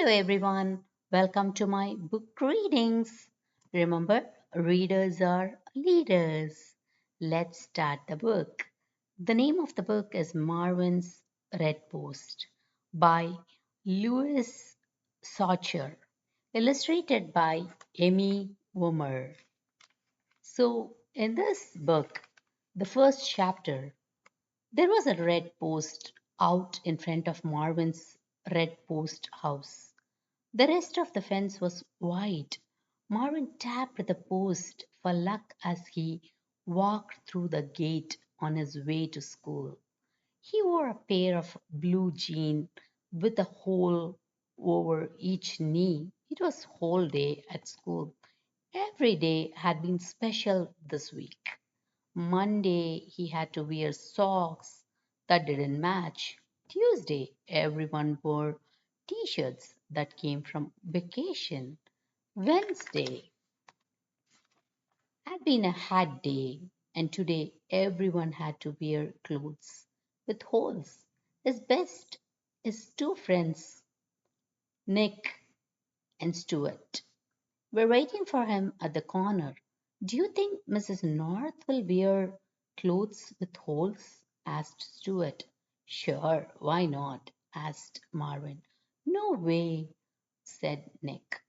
Hello everyone, welcome to my book readings. Remember, readers are leaders. Let's start the book. The name of the book is Marvin's Redpost by Louis Sachar, illustrated by Emmy Wummer. So, in this book, the first chapter, there was a red post out in front of Marvin's red post house. The rest of the fence was white. Marvin tapped the post for luck as he walked through the gate on his way to school. He wore a pair of blue jeans with a hole over each knee. It was whole day at school. Every day had been special this week. Monday he had to wear socks that didn't match. Tuesday everyone wore t-shirts that came from vacation. Wednesday had been a hat day, and today everyone had to wear clothes with holes. His best is two friends, Nick and Stuart, were waiting for him at the corner. Do you think Mrs. North will wear clothes with holes? Asked Stuart. Sure, why not? Asked Marvin. No way, said Nick.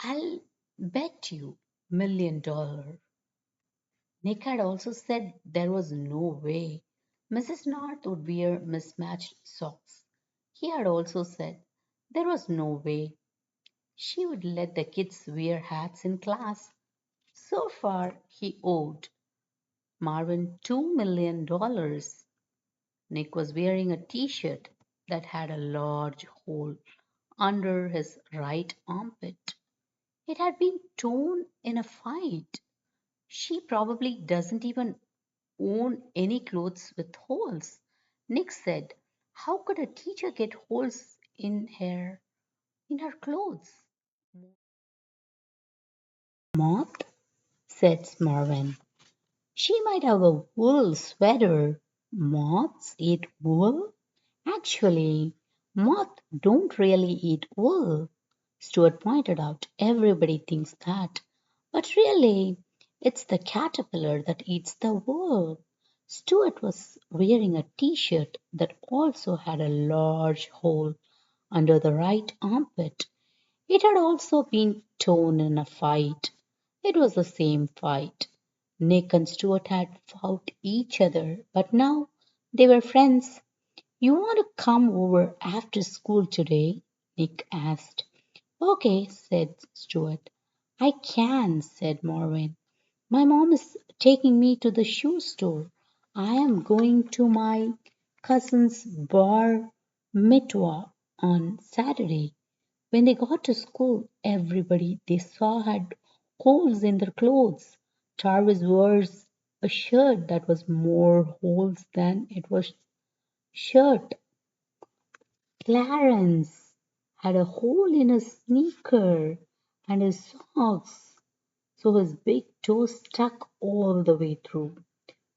I'll bet you $1 million. Nick had also said there was no way Mrs. North would wear mismatched socks. He had also said there was no way she would let the kids wear hats in class. So far, he owed Marvin $2 million. Nick was wearing a t shirt that had a large hole under his right armpit. It had been torn in a fight. She probably doesn't even own any clothes with holes. Nick said, how could a teacher get holes in her clothes? Moth, said Marvin. She might have a wool sweater. Moths eat wool? Actually, moths don't really eat wool. Stuart pointed out. Everybody thinks that. But really, it's the caterpillar that eats the wool. Stuart was wearing a t shirt that also had a large hole under the right armpit. It had also been torn in a fight. It was the same fight. Nick and Stuart had fought each other, but now they were friends. You want to come over after school today? Nick asked. Okay, said Stuart. I can, said Marvin. My mom is taking me to the shoe store. I am going to my cousin's bar mitzvah on Saturday. When they got to school, everybody they saw had holes in their clothes. Jarvis wears a shirt that was more holes than it was shirt. Clarence had a hole in his sneaker and his socks, so his big toe stuck all the way through.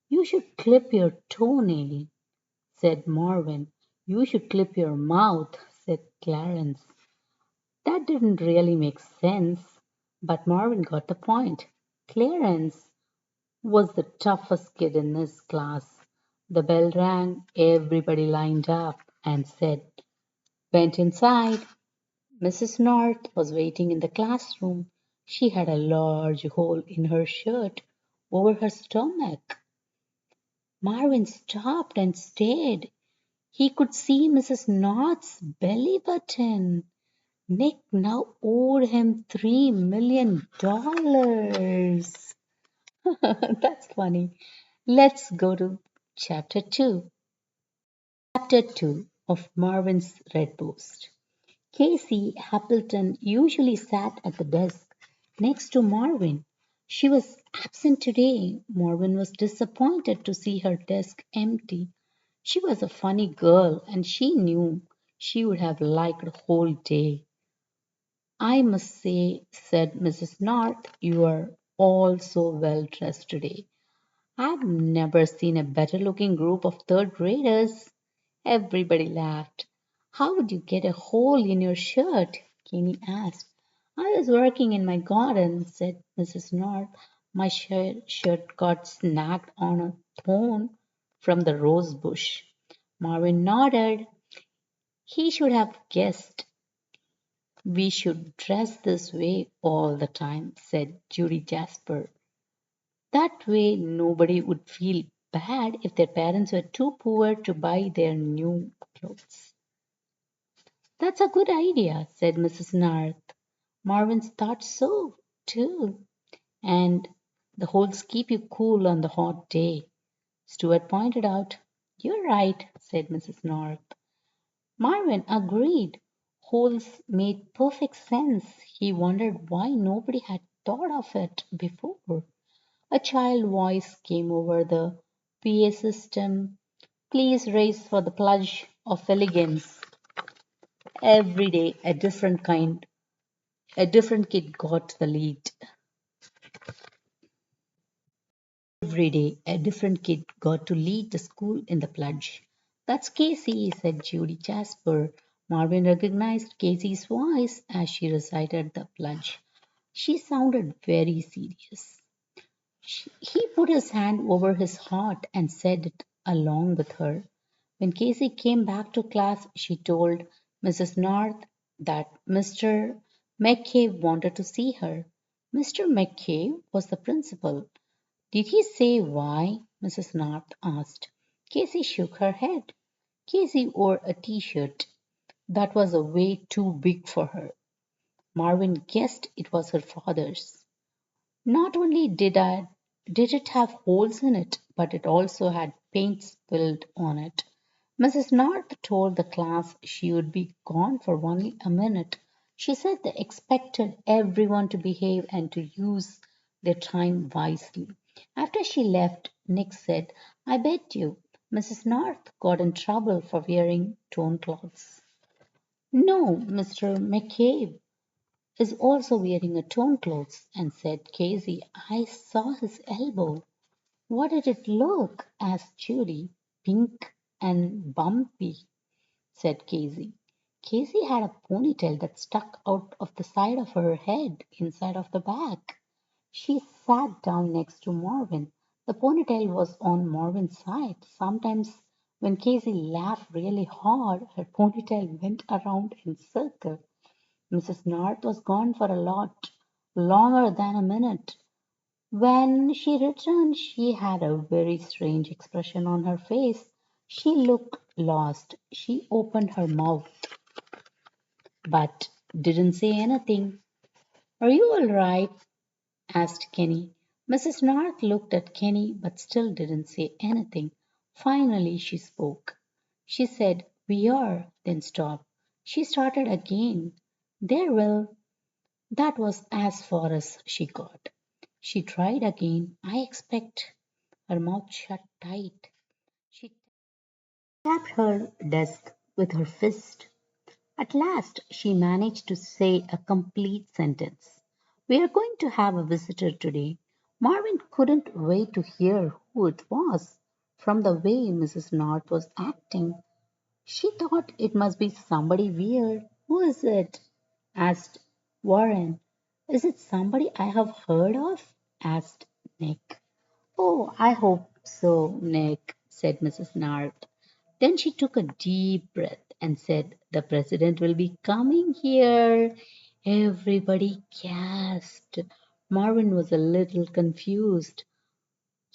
You should clip your toenail, said Marvin. You should clip your mouth, said Clarence. That didn't really make sense, but Marvin got the point. Clarence was the toughest kid in his class. The bell rang, everybody lined up and went inside. Mrs. North was waiting in the classroom. She had a large hole in her shirt over her stomach. Marvin stopped and stared. He could see Mrs. North's belly button. Nick now owed him $3 million. That's funny. Let's go to chapter 2. Chapter 2 of Marvin's Red Post. Casey Appleton usually sat at the desk next to Marvin. She was absent today. Marvin was disappointed to see her desk empty. She was a funny girl and she knew she would have liked a whole day. I must say, said Mrs. North, you are all so well dressed today. I've never seen a better looking group of third graders. Everybody laughed. How would you get a hole in your shirt? Kenny asked. I was working in my garden, said Mrs. North. My shirt got snagged on a thorn from the rose bush. Marvin nodded. He should have guessed we should dress this way all the time, said Judy Jasper. That way nobody would feel bad if their parents were too poor to buy their new clothes. That's a good idea, said Mrs. Narth. Marvin thought so, too. And the holes keep you cool on the hot day. Stuart pointed out. You're right, said Mrs. North. Marvin agreed. Holes made perfect sense. He wondered why nobody had thought of it before. A child voice came over the PA system. Please raise for the Pledge of Allegiance. Every day a different kid got the lead. Every day a different kid got to lead the school in the pledge. That's Casey, said Judy Jasper. Marvin recognized Casey's voice as she recited the pledge. She sounded very serious. He put his hand over his heart and said it along with her. When Casey came back to class, she told Mrs. North that Mr. McCabe wanted to see her. Mr. McCabe was the principal. Did he say why? Mrs. North asked. Casey shook her head. Casey wore a t-shirt that was a way too big for her. Marvin guessed it was her father's. Not only did it have holes in it, but it also had paint spilled on it. Mrs. North told the class she would be gone for only a minute. She said they expected everyone to behave and to use their time wisely. After she left, Nick said, I bet you Mrs. North got in trouble for wearing torn clothes. No, Mr. McCabe is also wearing a torn clothes, and said Casey, I saw his elbow. What did it look? Asked Judy. Pink and bumpy, said Casey. Casey had a ponytail that stuck out of the side of her head inside of the back. She sat down next to Marvin. The ponytail was on Marvin's side. Sometimes when Casey laughed really hard, her ponytail went around in circles. Mrs. North was gone for a lot longer than a minute. When she returned, she had a very strange expression on her face. She looked lost. She opened her mouth but didn't say anything. Are you all right? Asked Kenny. Mrs. North looked at Kenny but still didn't say anything. Finally, she spoke. She said, We are, then stopped. She started again. There will. That was as far as she got. She tried again. I expect her mouth shut tight. She tapped her desk with her fist. At last she managed to say a complete sentence. We are going to have a visitor today. Marvin couldn't wait to hear who it was. From the way Mrs. North was acting, she thought it must be somebody weird. Who is it? Asked Warren. Is it somebody I have heard of? Asked Nick. Oh, I hope so, Nick, said Mrs. Narth. Then she took a deep breath and said, The president will be coming here. Everybody gasped. Marvin was a little confused.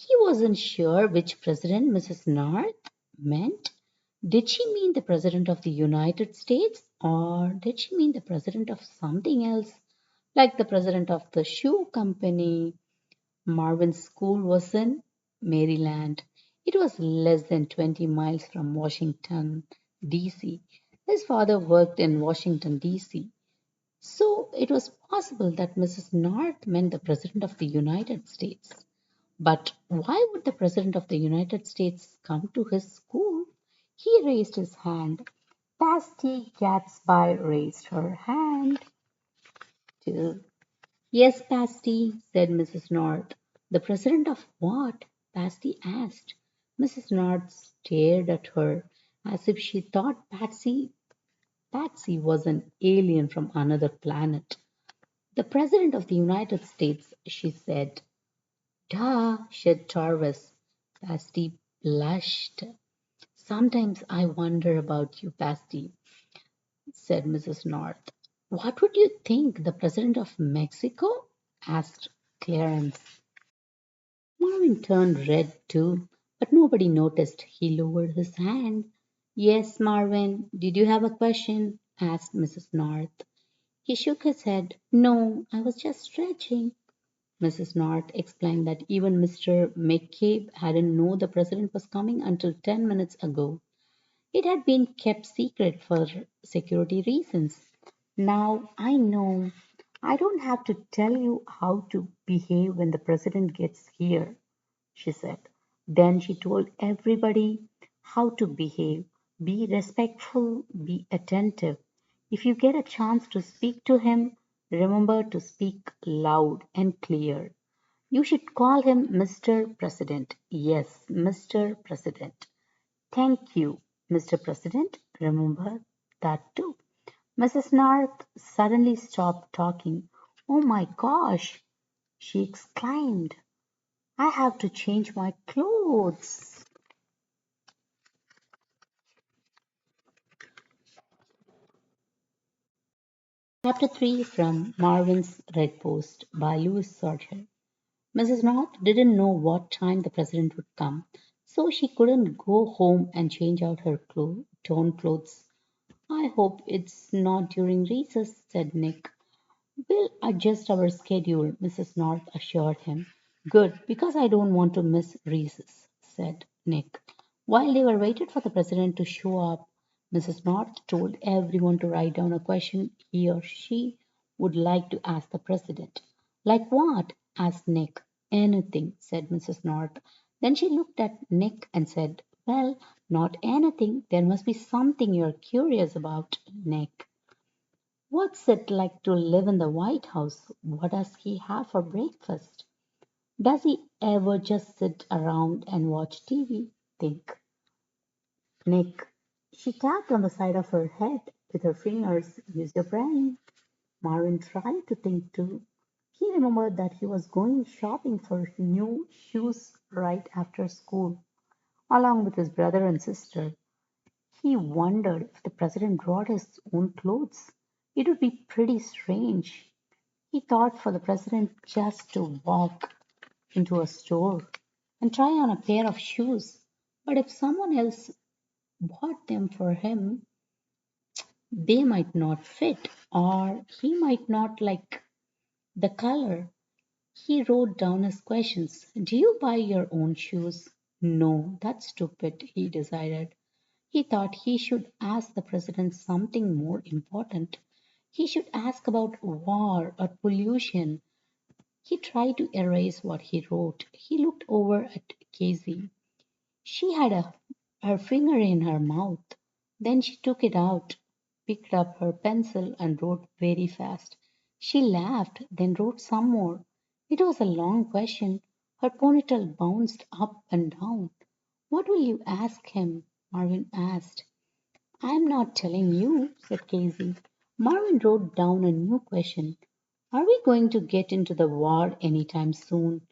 He wasn't sure which president Mrs. North meant. Did she mean the president of the United States or did she mean the president of something else, like the president of the shoe company? Marvin's school was in Maryland. It was less than 20 miles from Washington, D.C. His father worked in Washington, D.C. So it was possible that Mrs. North meant the President of the United States. But why would the President of the United States come to his school? He raised his hand. Pasty Gatsby raised her hand too. Yes, Pasty, said Mrs. North. The President of what? Pasty asked. Mrs. North stared at her as if she thought Patsy Patsy was an alien from another planet. The President of the United States, she said. Duh, said Jarvis. Patsy blushed. Sometimes I wonder about you, Patsy, said Mrs. North. What would you think, the President of Mexico? Asked Clarence. Marvin turned red too, but nobody noticed. He lowered his hand. Yes, Marvin, did you have a question? Asked Mrs. North. He shook his head. No, I was just stretching. Mrs. North explained that even Mr. McCabe hadn't known the president was coming until 10 minutes ago. It had been kept secret for security reasons. Now I know. I don't have to tell you how to behave when the president gets here, she said. Then she told everybody how to behave. Be respectful, be attentive. If you get a chance to speak to him, remember to speak loud and clear. You should call him Mr. President. Yes, Mr. President. Thank you, Mr. President. Remember that too. Mrs. North suddenly stopped talking. Oh my gosh, she exclaimed. I have to change my clothes. Chapter 3 from Marvin's Redpost by Louis Sachar. Mrs. North didn't know what time the president would come, so she couldn't go home and change out her torn clothes. I hope it's not during recess, said Nick. We'll adjust our schedule, Mrs. North assured him. Good, because I don't want to miss recess, said Nick. While they were waiting for the president to show up, Mrs. North told everyone to write down a question he or she would like to ask the president. Like what? Asked Nick. Anything, said Mrs. North. Then she looked at Nick and said, well, not anything. There must be something you're curious about, Nick. What's it like to live in the White House? What does he have for breakfast? Does he ever just sit around and watch TV? Think. Nick. She tapped on the side of her head with her fingers. Use your brain. Marvin tried to think too. He remembered that he was going shopping for new shoes right after school, along with his brother and sister. He wondered if the president brought his own clothes. It would be pretty strange. He thought for the president just to walk into a store and try on a pair of shoes. But if someone else bought them for him, they might not fit, or he might not like the color. He wrote down his questions. Do you buy your own shoes? No, that's stupid, he decided. He thought he should ask the president something more important. He should ask about war or pollution. He tried to erase what he wrote. He looked over at Casey. She had her finger in her mouth. Then she took it out, picked up her pencil, and wrote very fast. She laughed, then wrote some more. It was a long question. Her ponytail bounced up and down. What will you ask him? Marvin asked. I'm not telling you, said Casey. Marvin wrote down a new question. Are we going to get into the war anytime soon?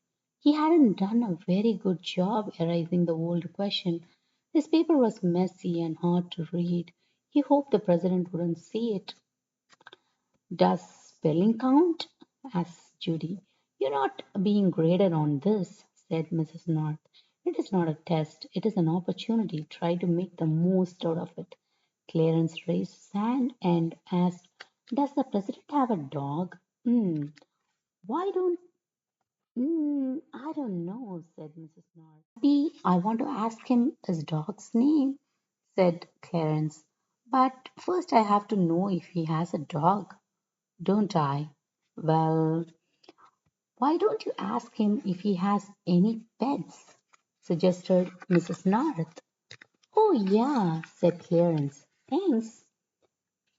He hadn't done a very good job erasing the old question. His paper was messy and hard to read. He hoped the president wouldn't see it. Does spelling count? Asked Judy. You're not being graded on this, said Mrs. North. It is not a test, it is an opportunity. Try to make the most out of it. Clarence raised his hand and asked, does the president have a dog? Why don't I don't know, said Mrs. North. Maybe I want to ask him his dog's name, said Clarence. But first I have to know if he has a dog, don't I? Well, why don't you ask him if he has any pets? Suggested Mrs. North. Oh, yeah, said Clarence. Thanks.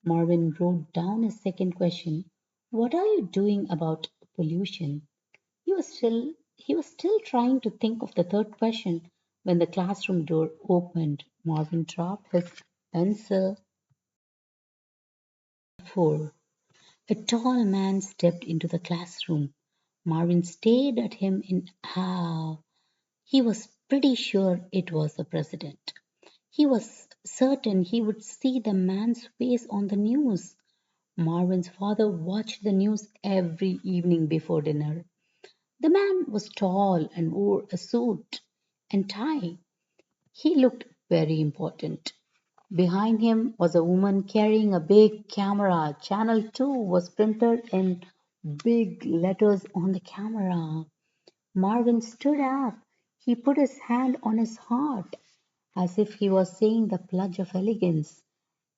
Marvin wrote down his second question. What are you doing about pollution? He was still trying to think of the third question when the classroom door opened. Marvin dropped his pencil. 4. A tall man stepped into the classroom. Marvin stared at him in awe. He was pretty sure it was the president. He was certain he would see the man's face on the news. Marvin's father watched the news every evening before dinner. The man was tall and wore a suit and tie. He looked very important. Behind him was a woman carrying a big camera. Channel 2 was printed in big letters on the camera. Marvin stood up. He put his hand on his heart as if he was saying the Pledge of Allegiance.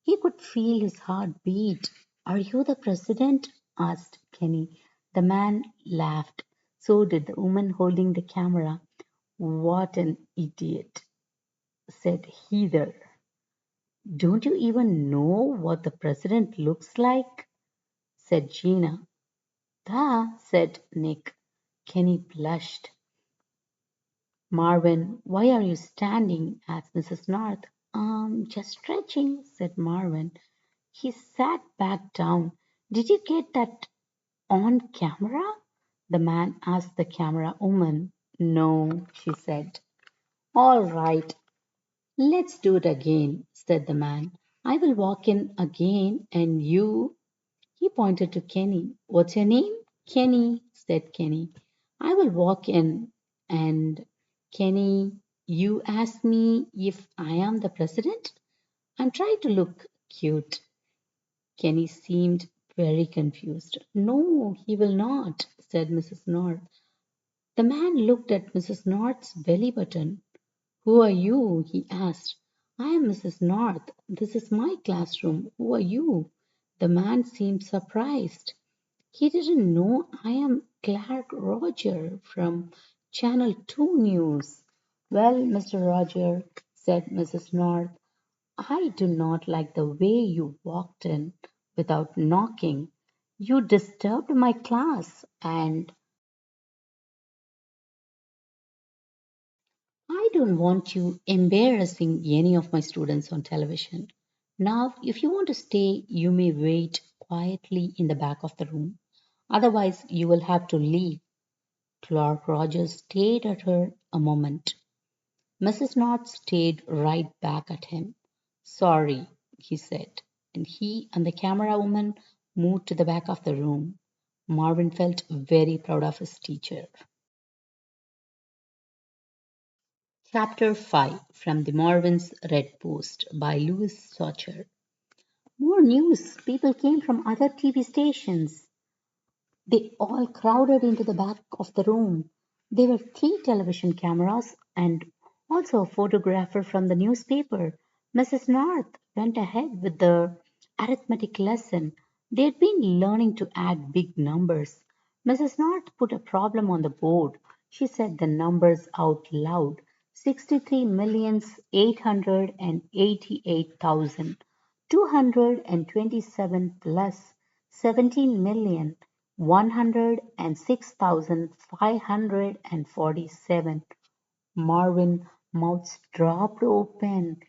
He could feel his heart beat. Are you the president? Asked Kenny. The man laughed. So did the woman holding the camera. What an idiot, said Heather. Don't you even know what the president looks like? Said Gina. Da, said Nick. Kenny blushed. Marvin, why are you standing? Asked Mrs. North. Just stretching, said Marvin. He sat back down. Did you get that on camera? The man asked the camera woman. No, she said. All right, let's do it again, said the man. I will walk in again and you. He pointed to Kenny. What's your name? Kenny, said Kenny. I will walk in and Kenny, you ask me if I am the president? I'm trying to look cute. Kenny seemed very confused. No, he will not, said Mrs. North. The man looked at Mrs. North's belly button. Who are you? He asked. I am Mrs. North. This is my classroom. Who are you? The man seemed surprised. He didn't know I am Clark Roger from Channel 2 News. Well, Mr. Roger, said Mrs. North, I do not like the way you walked in without knocking. You disturbed my class, and I don't want you embarrassing any of my students on television. Now, if you want to stay, you may wait quietly in the back of the room. Otherwise, you will have to leave. Clark Rogers stared at her a moment. Mrs. North stared right back at him. Sorry, he said, and he and the camera woman moved to the back of the room. Marvin felt very proud of his teacher. Chapter 5 from the Marvin's Redpost by Louis Sachar. More news. People came from other TV stations. They all crowded into the back of the room. There were 3 television cameras and also a photographer from the newspaper. Mrs. North went ahead with the arithmetic lesson. They had been learning to add big numbers. Mrs. North put a problem on the board. She said the numbers out loud. 63,888,227 plus 17,106,547. Marvin mouth dropped open.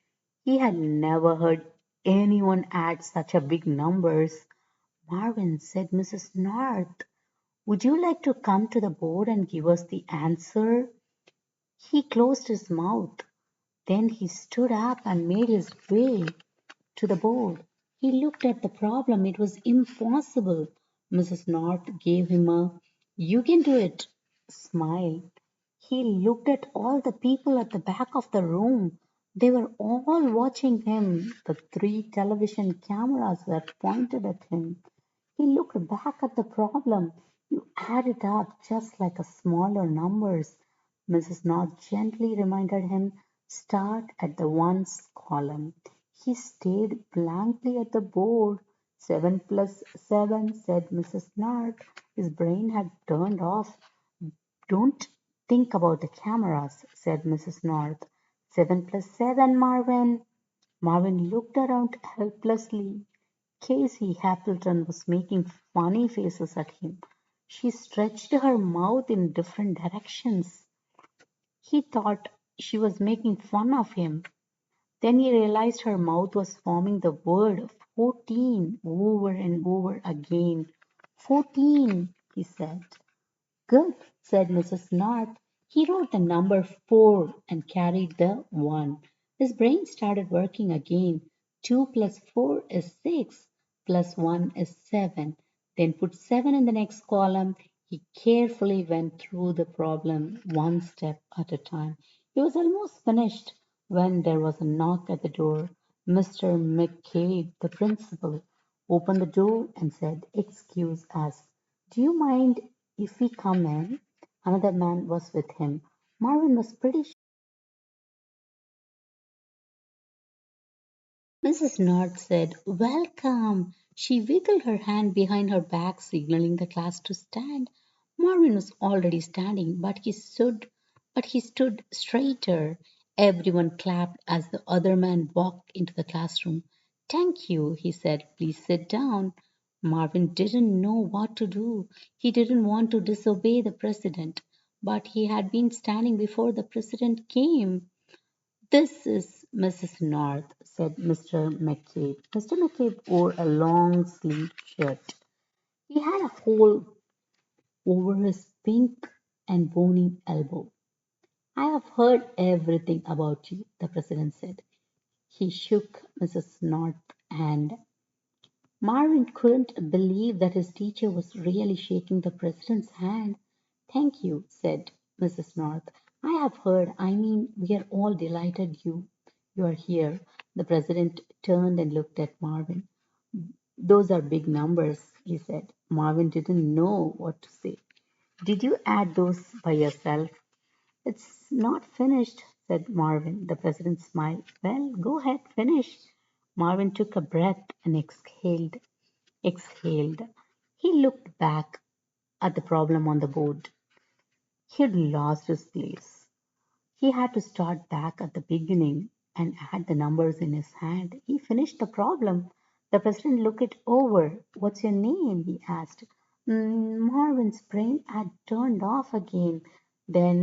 He had never heard anyone add such a big numbers. Marvin, said Mrs. North, would you like to come to the board and give us the answer? He closed his mouth. Then he stood up and made his way to the board. He looked at the problem. It was impossible. Mrs. North gave him a "You can do it" smile. He looked at all the people at the back of the room. They were all watching him. The 3 television cameras were pointed at him. He looked back at the problem. You add it up just like a smaller numbers. Mrs. North gently reminded him, start at the ones column. He stared blankly at the board. 7 plus 7, said Mrs. North. His brain had turned off. Don't think about the cameras, said Mrs. North. 7 plus 7, Marvin. Marvin looked around helplessly. Casey Appleton was making funny faces at him. She stretched her mouth in different directions. He thought she was making fun of him. Then he realized her mouth was forming the word 14 over and over again. 14, he said. Good, said Mrs. North. He wrote the number 4 and carried the 1. His brain started working again. 2 plus 4 is 6, plus 1 is 7. Then put 7 in the next column. He carefully went through the problem one step at a time. He was almost finished when there was a knock at the door. Mr. McCabe, the principal, opened the door and said, "Excuse us. Do you mind if we come in?" Another man was with him. Marvin was pretty sure. Mrs. North said, "Welcome." She wiggled her hand behind her back, signaling the class to stand. Marvin was already standing, but he stood straighter. Everyone clapped as the other man walked into the classroom. "Thank you," he said. "Please sit down." Marvin didn't know what to do. He didn't want to disobey the president, but he had been standing before the president came. "This is Mrs. North," said Mr. McCabe. Mr. McCabe wore a long sleeved shirt. He had a hole over his pink and bony elbow. "I have heard everything about you," the president said. He shook Mrs. North's hand. Marvin couldn't believe that his teacher was really shaking the president's hand. "Thank you," said Mrs. North. "I have heard. I mean, we are all delighted you are here." The president turned and looked at Marvin. "Those are big numbers," he said. Marvin didn't know what to say. "Did you add those by yourself?" "It's not finished," said Marvin. The president smiled. "Well, go ahead, finish." Marvin took a breath and exhaled. He looked back at the problem on the board. He'd lost his place. He had to start back at the beginning and add the numbers in his hand. He finished the problem. The president looked it over. "What's your name?" he asked. Marvin's brain had turned off again, then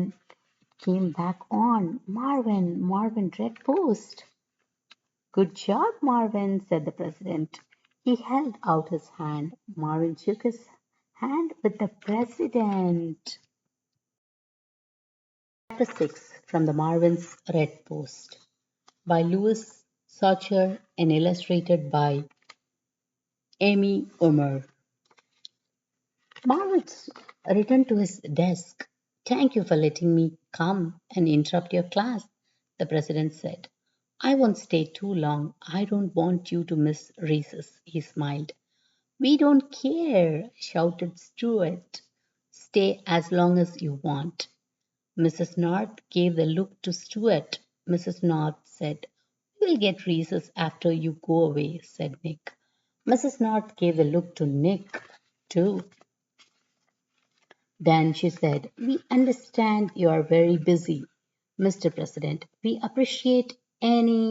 came back on. Marvin Redpost." "Good job, Marvin," said the president. He held out his hand. Marvin shook his hand with the president. Chapter 6 from the Marvin's Redpost by Louis Sachar and illustrated by Amy Wummer. Marvin returned to his desk. "Thank you for letting me come and interrupt your class," the president said. "I won't stay too long. I don't want you to miss recess." He smiled. "We don't care," shouted Stuart. "Stay as long as you want." Mrs. North gave the look to Stuart. Mrs. North said, "We'll get recess after you go away," said Nick. Mrs. North gave the look to Nick, too. Then she said, "We understand you are very busy, Mr. President. We appreciate any."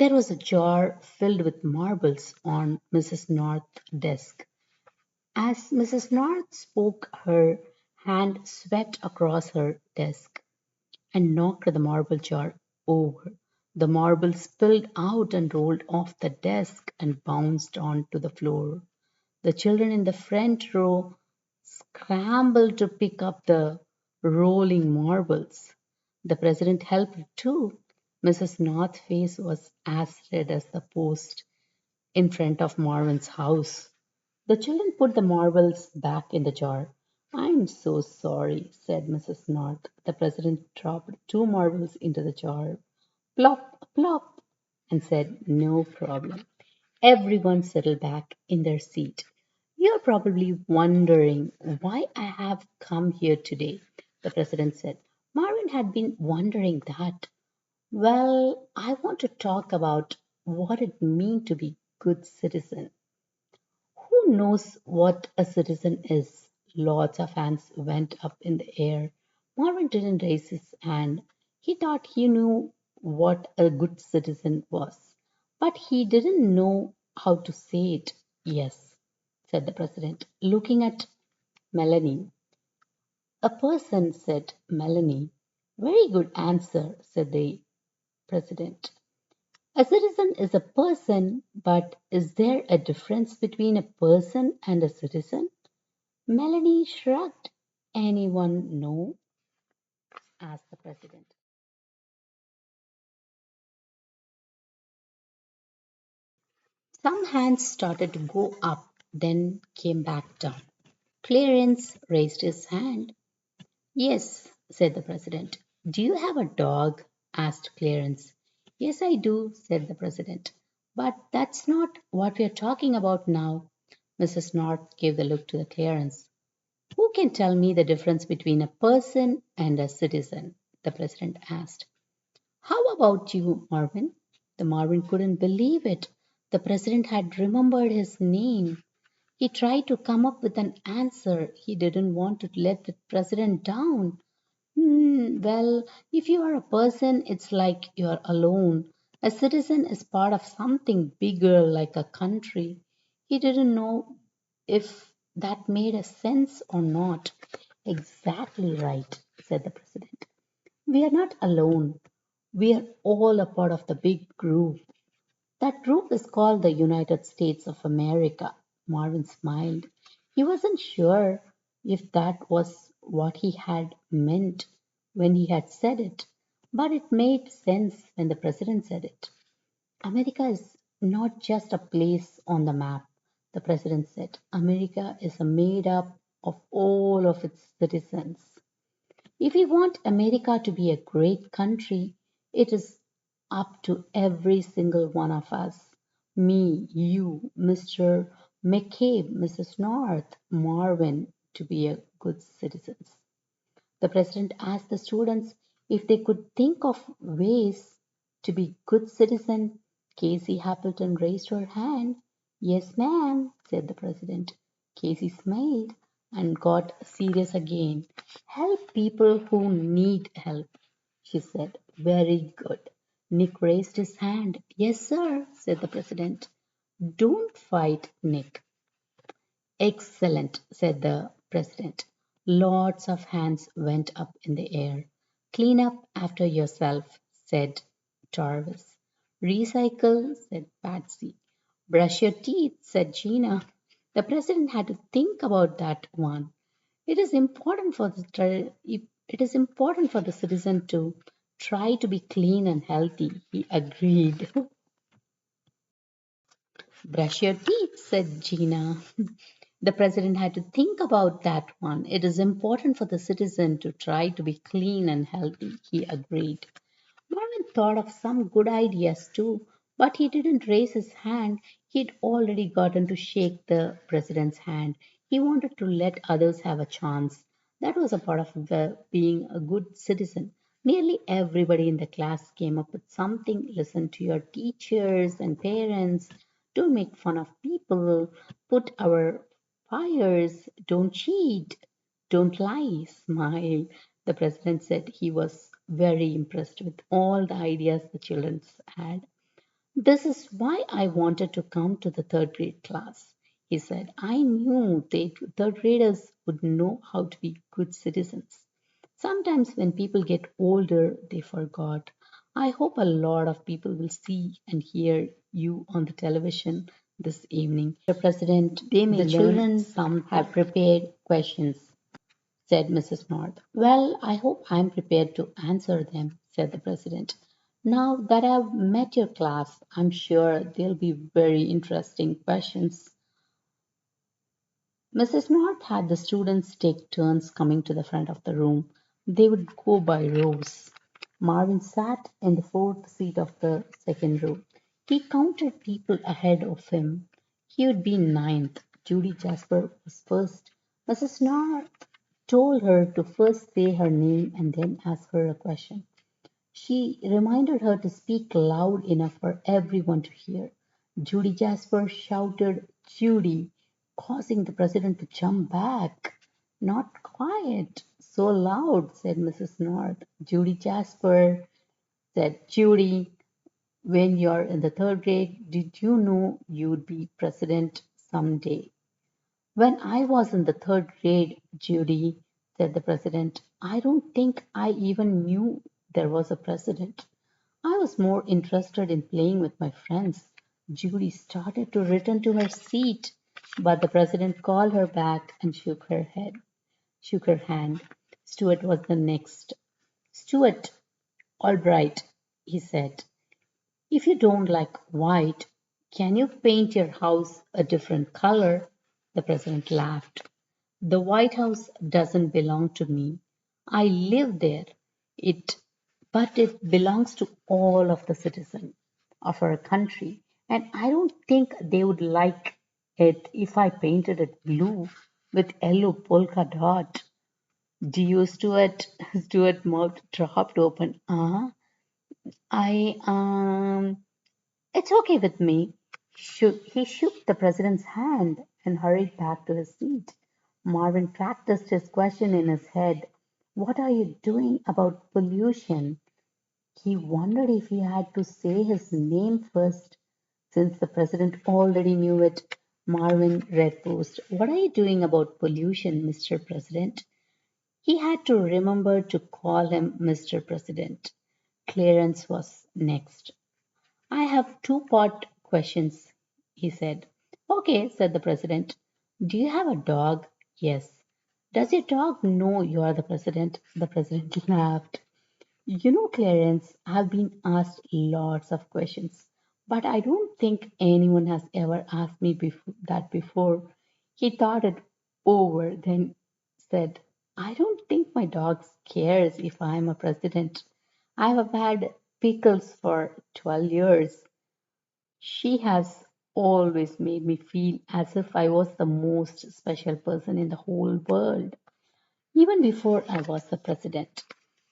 There was a jar filled with marbles on Mrs. North's desk. As Mrs. North spoke, her hand swept across her desk and knocked the marble jar over. The marble spilled out and rolled off the desk and bounced onto the floor. The children in the front row scrambled to pick up the rolling marbles. The president helped too. Mrs. North's face was as red as the post in front of Marvin's house. The children put the marbles back in the jar. "I'm so sorry," said Mrs. North. The president dropped 2 marbles into the jar. Plop, plop, and said, "No problem." Everyone settled back in their seat. "You're probably wondering why I have come here today," the president said. Marvin had been wondering that. "Well, I want to talk about what it means to be a good citizen." "Who knows what a citizen is?" Lots of hands went up in the air. Marvin didn't raise his hand. He thought he knew what a good citizen was, but he didn't know how to say it. "Yes," said the president, looking at Melanie. "A person," said Melanie. "Very good answer," said the president. A citizen is a person, but is there a difference between a person and a citizen? Melanie shrugged. Anyone know? Asked the president. Some hands started to go up, then came back down. Clarence raised his hand. Yes, said the president. Do you have a dog? Asked Clarence. Yes, I do, said the president. But that's not what we're talking about now. Mrs. North gave the look to the Clarence. Who can tell me the difference between a person and a citizen? The president asked. How about you, Marvin? The Marvin couldn't believe it. The president had remembered his name. He tried to come up with an answer. He didn't want to let the president down. Well, if you are a person, it's like you're alone. A citizen is part of something bigger, like a country. He didn't know if that made a sense or not. Exactly right, said the president. We are not alone. We are all a part of the big group. That group is called the United States of America. Marvin smiled. He wasn't sure if that was what he had meant when he had said it, but it made sense when the president said it. America is not just a place on the map, the president said. America is made up of all of its citizens. If we want America to be a great country, it is up to every single one of us. Me, you, Mr. McCabe, Mrs. North, Marvin, to be a good citizens. The president asked the students if they could think of ways to be good citizen. Casey Appleton raised her hand. Yes, ma'am, said the president. Casey smiled and got serious again. Help people who need help, she said. Very good. Nick raised his hand. Yes, sir, said the president. Don't fight, Nick. Excellent, said the president. Lots of hands went up in the air. Clean up after yourself, said Jarvis. Recycle, said Patsy. Brush your teeth, said Gina. The president had to think about that one. It is important for it is important for the citizen to try to be clean and healthy, he agreed. Brush your teeth, said Gina. The president had to think about that one. It is important for the citizen to try to be clean and healthy, he agreed. Marvin thought of some good ideas too, but he didn't raise his hand. He'd already gotten to shake the president's hand. He wanted to let others have a chance. That was a part of being a good citizen. Nearly everybody in the class came up with something. Listen to your teachers and parents. Don't make fun of people. Put our fires. Don't cheat. Don't lie. Smile. The president said he was very impressed with all the ideas the children had. This is why I wanted to come to the third grade class, he said. I knew the third graders would know how to be good citizens. Sometimes when people get older, they forgot. I hope a lot of people will see and hear you on the television this evening. Mr. President, they may the children some have prepared questions, said Mrs. North. Well, I hope I'm prepared to answer them, said the president. Now that I've met your class, I'm sure they'll be very interesting questions. Mrs. North had the students take turns coming to the front of the room. They would go by rows. Marvin sat in the fourth seat of the second row. He counted people ahead of him. He would be ninth. Judy Jasper was first. Mrs. North told her to first say her name and then ask her a question. She reminded her to speak loud enough for everyone to hear. Judy Jasper shouted, Judy, causing the president to jump back. Not quiet, so loud, said Mrs. North. Judy Jasper said, Judy, when you're in the third grade, did you know you'd be president someday? When I was in the third grade, Judy, said the president, I don't think I even knew there was a president. I was more interested in playing with my friends. Judy started to return to her seat, but the president called her back and shook her hand. Stuart was the next. Stuart, all right, he said. If you don't like white, can you paint your house a different color? The president laughed. The White House doesn't belong to me. I live there. It, but it belongs to all of the citizens of our country. And I don't think they would like it if I painted it blue with yellow polka dot. Do you, Stuart? Stuart mouth dropped open. I it's okay with me. He shook the president's hand and hurried back to his seat. Marvin practiced his question in his head. What are you doing about pollution? He wondered if he had to say his name first, since the president already knew it. Marvin Redpost. What are you doing about pollution, Mr. President? He had to remember to call him Mr. President. Clarence was next. I have two-part questions, he said. Okay, said the president. Do you have a dog? Yes. Does your dog know you are the president? The president laughed. You know, Clarence, I've been asked lots of questions, but I don't think anyone has ever asked me that before. He thought it over, then said, I don't think my dog cares if I'm a president. I have had pickles for 12 years. She has always made me feel as if I was the most special person in the whole world, even before I was the president.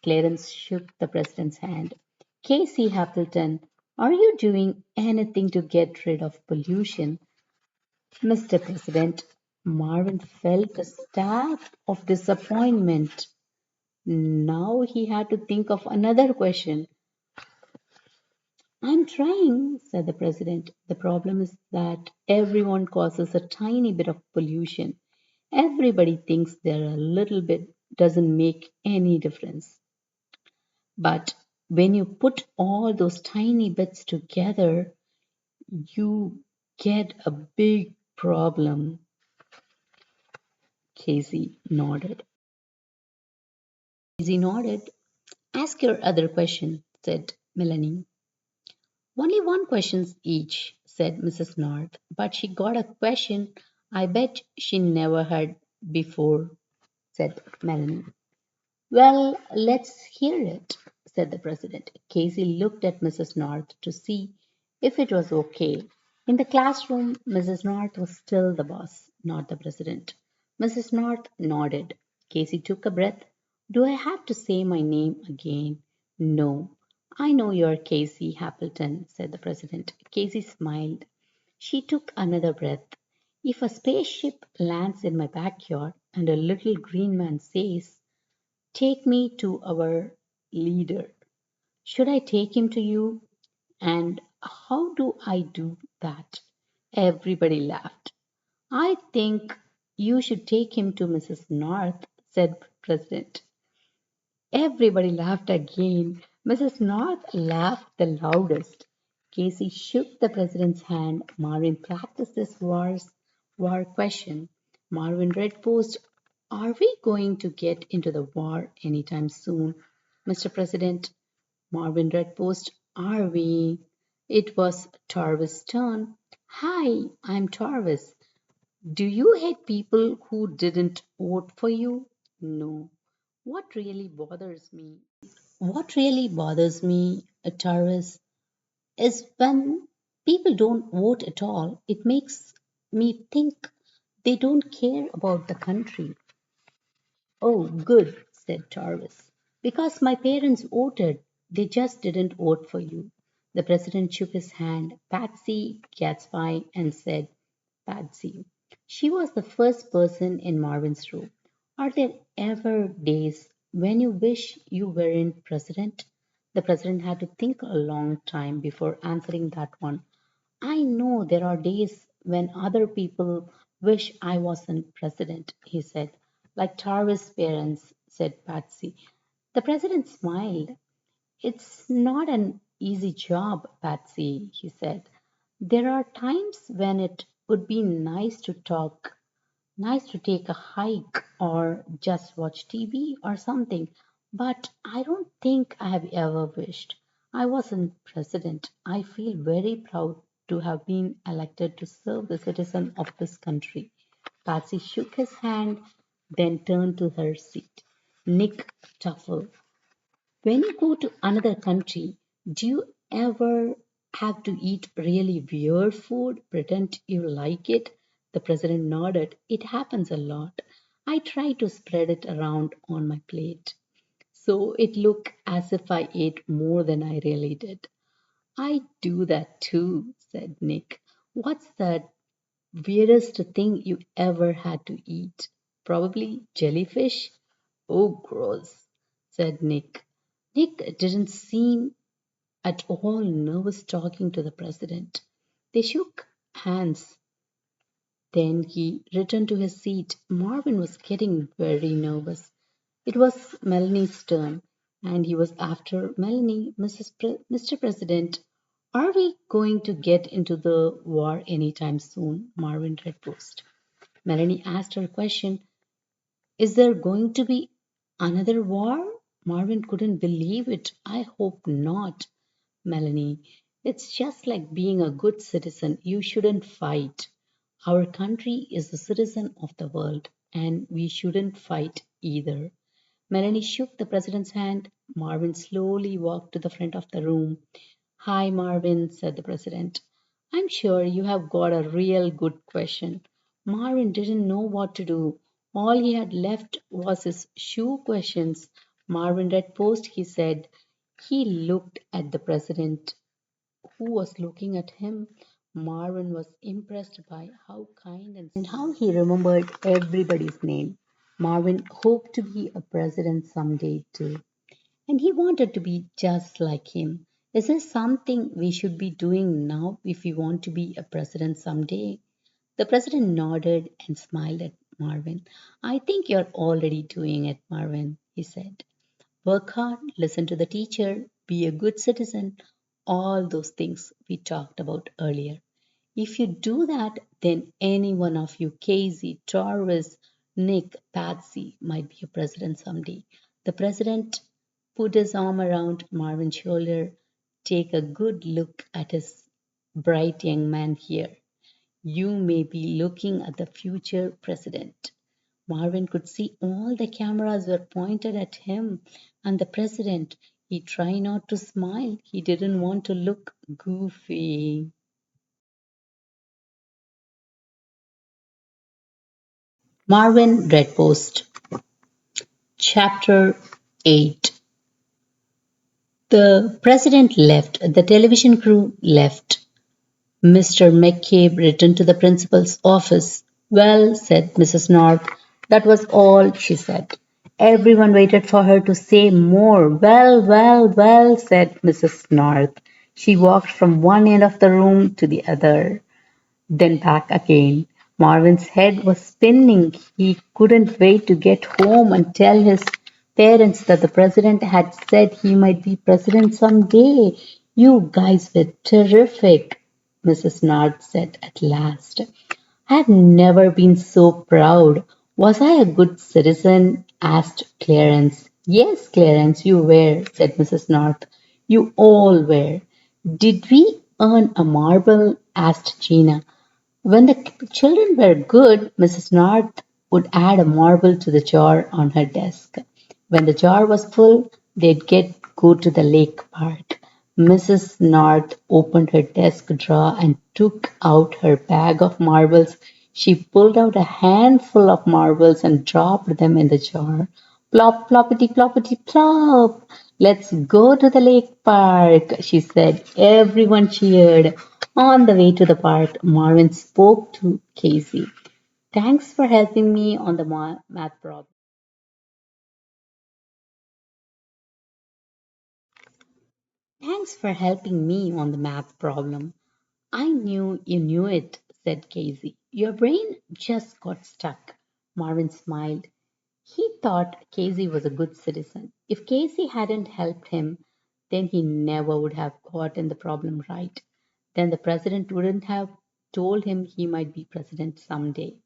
Clarence shook the president's hand. Casey Appleton, are you doing anything to get rid of pollution? Mr. President, Marvin felt a stab of disappointment. Now he had to think of another question. I'm trying, said the president. The problem is that everyone causes a tiny bit of pollution. Everybody thinks they're a little bit doesn't make any difference. But when you put all those tiny bits together, you get a big problem. Casey nodded. Casey nodded. Ask your other question, said Melanie. Only one question each, said Mrs. North, but she got a question I bet she never heard before, said Melanie. Well, let's hear it, said the president. Casey looked at Mrs. North to see if it was okay. In the classroom, Mrs. North was still the boss, not the president. Mrs. North nodded. Casey took a breath. Do I have to say my name again? No. I know you're Casey Appleton, said the president. Casey smiled. She took another breath. If a spaceship lands in my backyard and a little green man says, take me to our leader. Should I take him to you? And how do I do that? Everybody laughed. I think you should take him to Mrs. North, said President. Everybody laughed again. Mrs. North laughed the loudest. Casey shook the president's hand. Marvin practiced this war question. Marvin Redpost, are we going to get into the war anytime soon, Mr. President? Marvin Redpost, are we? It was Tarvis' turn. Hi, I'm Tarvis. Do you hate people who didn't vote for you? No. What really bothers me? What really bothers me, Taurus, is when people don't vote at all. It makes me think they don't care about the country. Oh, good, said Taurus. Because my parents voted, they just didn't vote for you. The president shook his hand, Patsy Gatsby, and said, Patsy. She was the first person in Marvin's room. Are there ever days when you wish you weren't president? The president had to think a long time before answering that one. I know there are days when other people wish I wasn't president, he said. Like Tarvis' parents, said Patsy. The president smiled. It's not an easy job, Patsy, he said. There are times when it would be nice to take a hike or just watch TV or something, but I don't think I have ever wished I wasn't president. I feel very proud to have been elected to serve the citizen of this country. Patsy shook his hand, then turned to her seat. Nick Tuffle, when you go to another country, do you ever have to eat really weird food, pretend you like it? The president nodded. It happens a lot. I try to spread it around on my plate. So it looked as if I ate more than I really did. I do that too, said Nick. What's the weirdest thing you ever had to eat? Probably jellyfish? Oh, gross, said Nick. Nick didn't seem at all nervous talking to the president. They shook hands. Then he returned to his seat. Marvin was getting very nervous. It was Melanie's turn, and he was after Melanie, Mr. President. Are we going to get into the war anytime soon? Marvin Redpost. Melanie asked her question. Is there going to be another war? Marvin couldn't believe it. I hope not, Melanie. It's just like being a good citizen. You shouldn't fight. Our country is the citizen of the world, and we shouldn't fight either. Melanie shook the president's hand. Marvin slowly walked to the front of the room. Hi, Marvin, said the president. I'm sure you have got a real good question. Marvin didn't know what to do. All he had left was his shoe questions. Marvin read post, he said. He looked at the president, who was looking at him. Marvin was impressed by how kind and how he remembered everybody's name. Marvin hoped to be a president someday too. And he wanted to be just like him. Is there something we should be doing now if we want to be a president someday? The president nodded and smiled at Marvin. I think you're already doing it, Marvin, he said. Work hard, listen to the teacher, be a good citizen, all those things we talked about earlier. If you do that, then any one of you, Casey, Torres, Nick, Patsy, might be a president someday. The president put his arm around Marvin's shoulder. Take a good look at his bright young man here. You may be looking at the future president. Marvin could see all the cameras were pointed at him and the president. He tried not to smile. He didn't want to look goofy. Marvin Redpost, Chapter 8. The president left, the television crew left. Mr. McCabe returned to the principal's office. Well, said Mrs. North. That was all, she said. Everyone waited for her to say more. Well, said Mrs. North. She walked from one end of the room to the other, then back again. Marvin's head was spinning. He couldn't wait to get home and tell his parents that the president had said he might be president someday. You guys were terrific, Mrs. Nard said at last. I've never been so proud. Was I a good citizen? Asked Clarence. Yes, Clarence, you were, said Mrs. North. You all were. Did we earn a marble? Asked Gina. When the children were good, Mrs. North would add a marble to the jar on her desk. When the jar was full, they'd go to the lake park. Mrs. North opened her desk drawer and took out her bag of marbles. She pulled out a handful of marbles and dropped them in the jar. Plop, ploppity, ploppity, plop. Let's go to the lake park, she said. Everyone cheered. On the way to the park, Marvin spoke to Casey. Thanks for helping me on the math problem. Thanks for helping me on the math problem. I knew you knew it, said Casey. Your brain just got stuck. Marvin smiled. He thought Casey was a good citizen. If Casey hadn't helped him, then he never would have gotten the problem right. Then the president wouldn't have told him he might be president someday.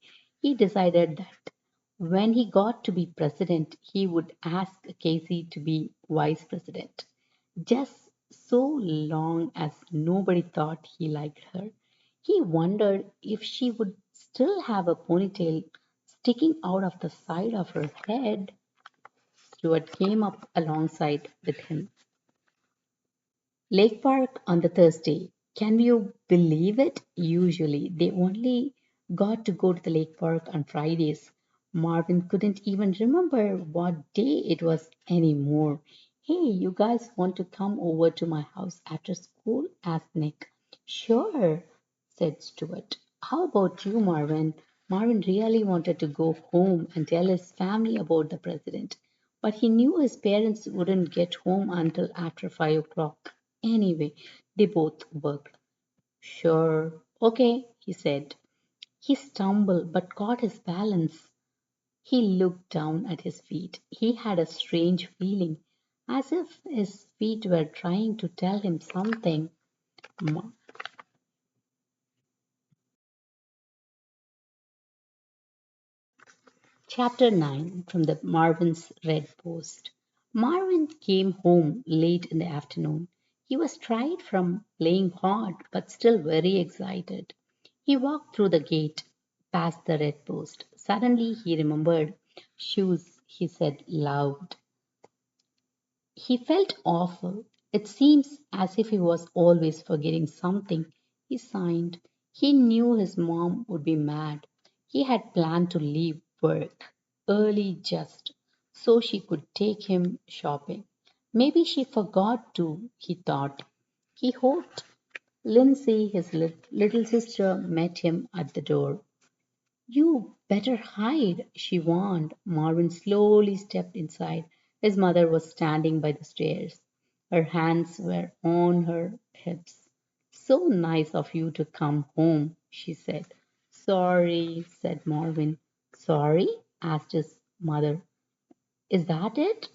He decided that when he got to be president, he would ask Casey to be vice president. Just so long as nobody thought he liked her. He wondered if she would still have a ponytail sticking out of the side of her head. Stuart came up alongside with him. Lake Park on the Thursday. Can you believe it? Usually, they only got to go to the lake park on Fridays. Marvin couldn't even remember what day it was anymore. Hey, you guys want to come over to my house after school? Asked Nick. Sure, said Stuart. How about you, Marvin? Marvin really wanted to go home and tell his family about the president, but he knew his parents wouldn't get home until after 5 o'clock. Anyway, they both worked. Sure, okay, he said. He stumbled but caught his balance. He looked down at his feet. He had a strange feeling, as if his feet were trying to tell him something. Ma- Chapter 9 from the Marvin's Redpost. Marvin came home late in the afternoon. He was tired from playing hard but still very excited. He walked through the gate, past the red post. Suddenly he remembered shoes, he said loud. He felt awful. It seems as if he was always forgetting something. He signed. He knew his mom would be mad. He had planned to leave work early just so she could take him shopping. Maybe she forgot to, he thought. He hoped Lindsay, his little sister, met him at the door. You better hide, she warned. Marvin slowly stepped inside. His mother was standing by the stairs. Her hands were on her hips. So nice of you to come home, she said. Sorry, said Marvin. Sorry? Asked his mother. Is that it?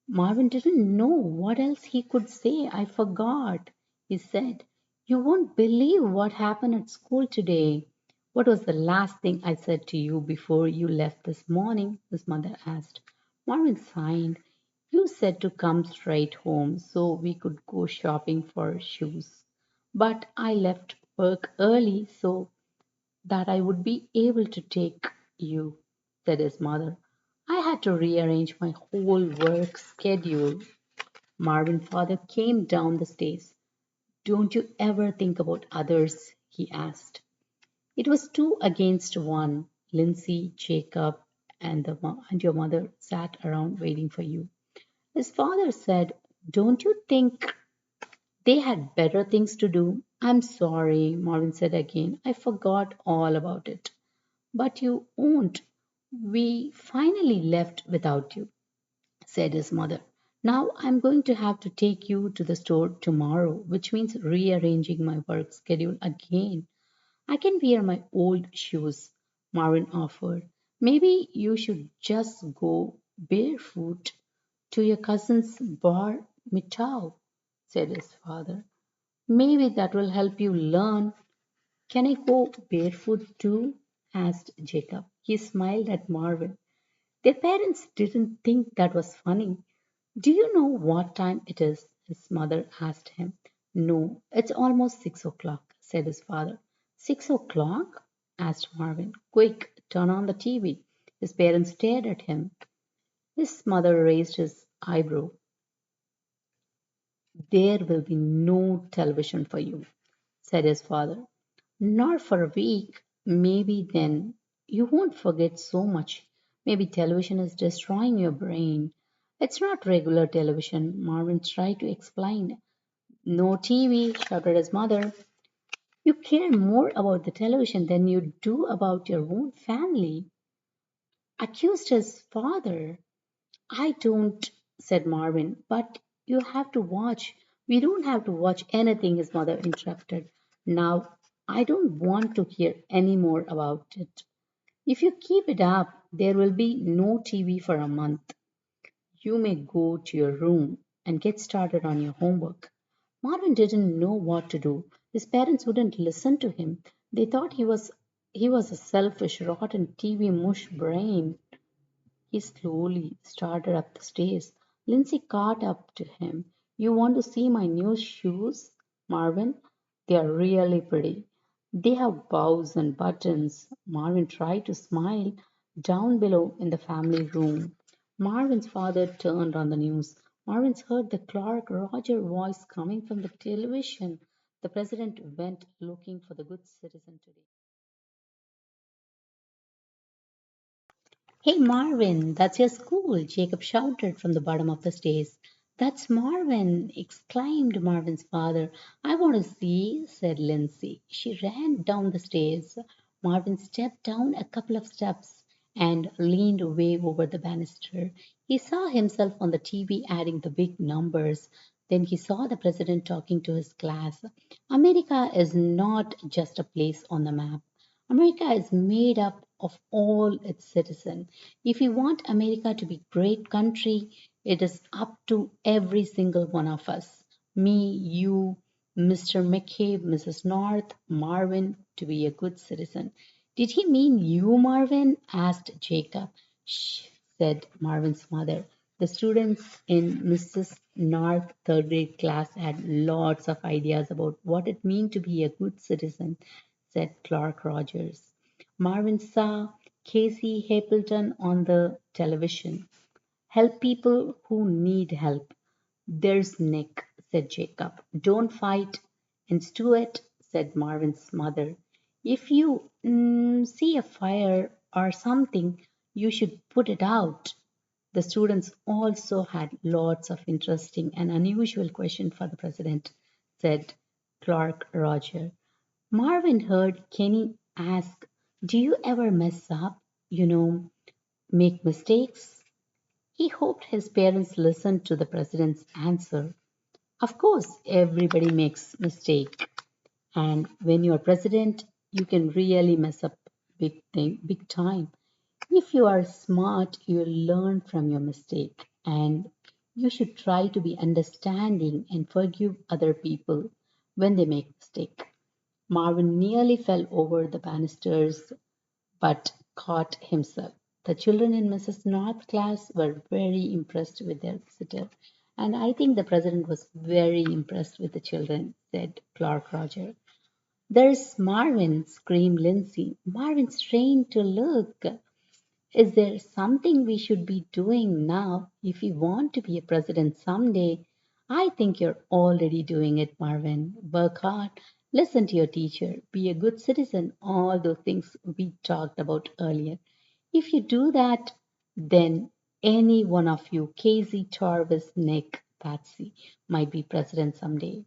Marvin didn't know what else he could say. I forgot, he said. You won't believe what happened at school today. What was the last thing I said to you before you left this morning? His mother asked. Marvin sighed. You said to come straight home so we could go shopping for shoes. But I left work early so that I would be able to take you, said his mother. I had to rearrange my whole work schedule. Marvin's father came down the stairs. Don't you ever think about others? He asked. It was two against one. Lindsay, Jacob, and your mother sat around waiting for you. His father said, don't you think they had better things to do? I'm sorry, Marvin said again. I forgot all about it. But you won't. We finally left without you, said his mother. Now I'm going to have to take you to the store tomorrow, which means rearranging my work schedule again. I can wear my old shoes, Marvin offered. Maybe you should just go barefoot to your cousin's bar mitzvah, said his father. Maybe that will help you learn. Can I go barefoot too? Asked Jacob. He smiled at Marvin. Their parents didn't think that was funny. Do you know what time it is? His mother asked him. No, it's almost 6 o'clock, said his father. 6 o'clock? Asked Marvin. Quick, turn on the TV. His parents stared at him. His mother raised his eyebrow. There will be no television for you, said his father. Not for a week. Maybe then you won't forget so much. Maybe television is destroying your brain. It's not regular television, Marvin tried to explain. No TV, shouted his mother. You care more about the television than you do about your own family, accused his father. I don't, said Marvin, but you have to watch. We don't have to watch anything, his mother interrupted. Now, I don't want to hear any more about it. If you keep it up, there will be no TV for a month. You may go to your room and get started on your homework. Marvin didn't know what to do. His parents wouldn't listen to him. They thought he was a selfish, rotten TV mush brain. He slowly started up the stairs. Lindsay caught up to him. You want to see my new shoes, Marvin? They are really pretty. They have bows and buttons. Marvin tried to smile. Down below in the family room, Marvin's father turned on the news. Marvin's heard the Clark Roger voice coming from the television. The president went looking for the good citizen today. Hey Marvin, that's your school, Jacob shouted from the bottom of the stairs. That's Marvin, exclaimed Marvin's father. I want to see, said Lindsay. She ran down the stairs. Marvin stepped down a couple of steps and leaned way over the banister. He saw himself on the TV adding the big numbers. Then he saw the president talking to his class. America is not just a place on the map. America is made up of all its citizens. If we want America to be a great country, it is up to every single one of us. Me, you, Mr. McCabe, Mrs. North, Marvin, to be a good citizen. Did he mean you, Marvin? Asked Jacob. Shh, said Marvin's mother. The students in Mrs. North third grade class had lots of ideas about what it means to be a good citizen, said Clark Rogers. Marvin saw Casey Hapleton on the television. Help people who need help. There's Nick, said Jacob. Don't fight. And Stuart, said Marvin's mother. If you see a fire or something, you should put it out. The students also had lots of interesting and unusual questions for the president, said Clark Roger. Marvin heard Kenny ask, do you ever mess up? You know, make mistakes? He hoped his parents listened to the president's answer. Of course, everybody makes mistake. And when you're president, you can really mess up big time. If you are smart, you'll learn from your mistake. And you should try to be understanding and forgive other people when they make mistake. Marvin nearly fell over the banisters but caught himself. The children in Mrs. North's class were very impressed with their visitor, and I think the president was very impressed with the children, said Clark Roger. There's Marvin, screamed Lindsay. Marvin's trained to look. Is there something we should be doing now if we want to be a president someday? I think you're already doing it, Marvin. Work hard, listen to your teacher, be a good citizen, all those things we talked about earlier. If you do that, then any one of you, Casey, Jarvis, Nick, Patsy, might be president someday.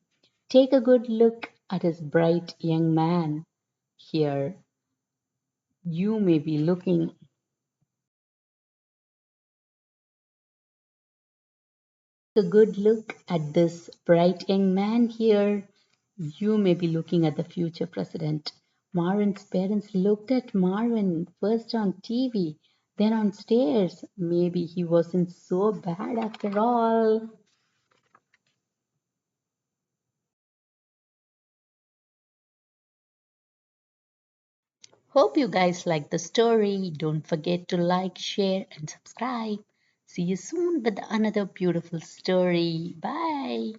Take a good look at his bright young man here. You may be looking a good look at this bright young man here. You may be looking at the future president. Marvin's parents looked at Marvin first on TV, then on stairs. Maybe he wasn't so bad after all. Hope you guys like the story. Don't forget to like, share, and subscribe. See you soon with another beautiful story. Bye.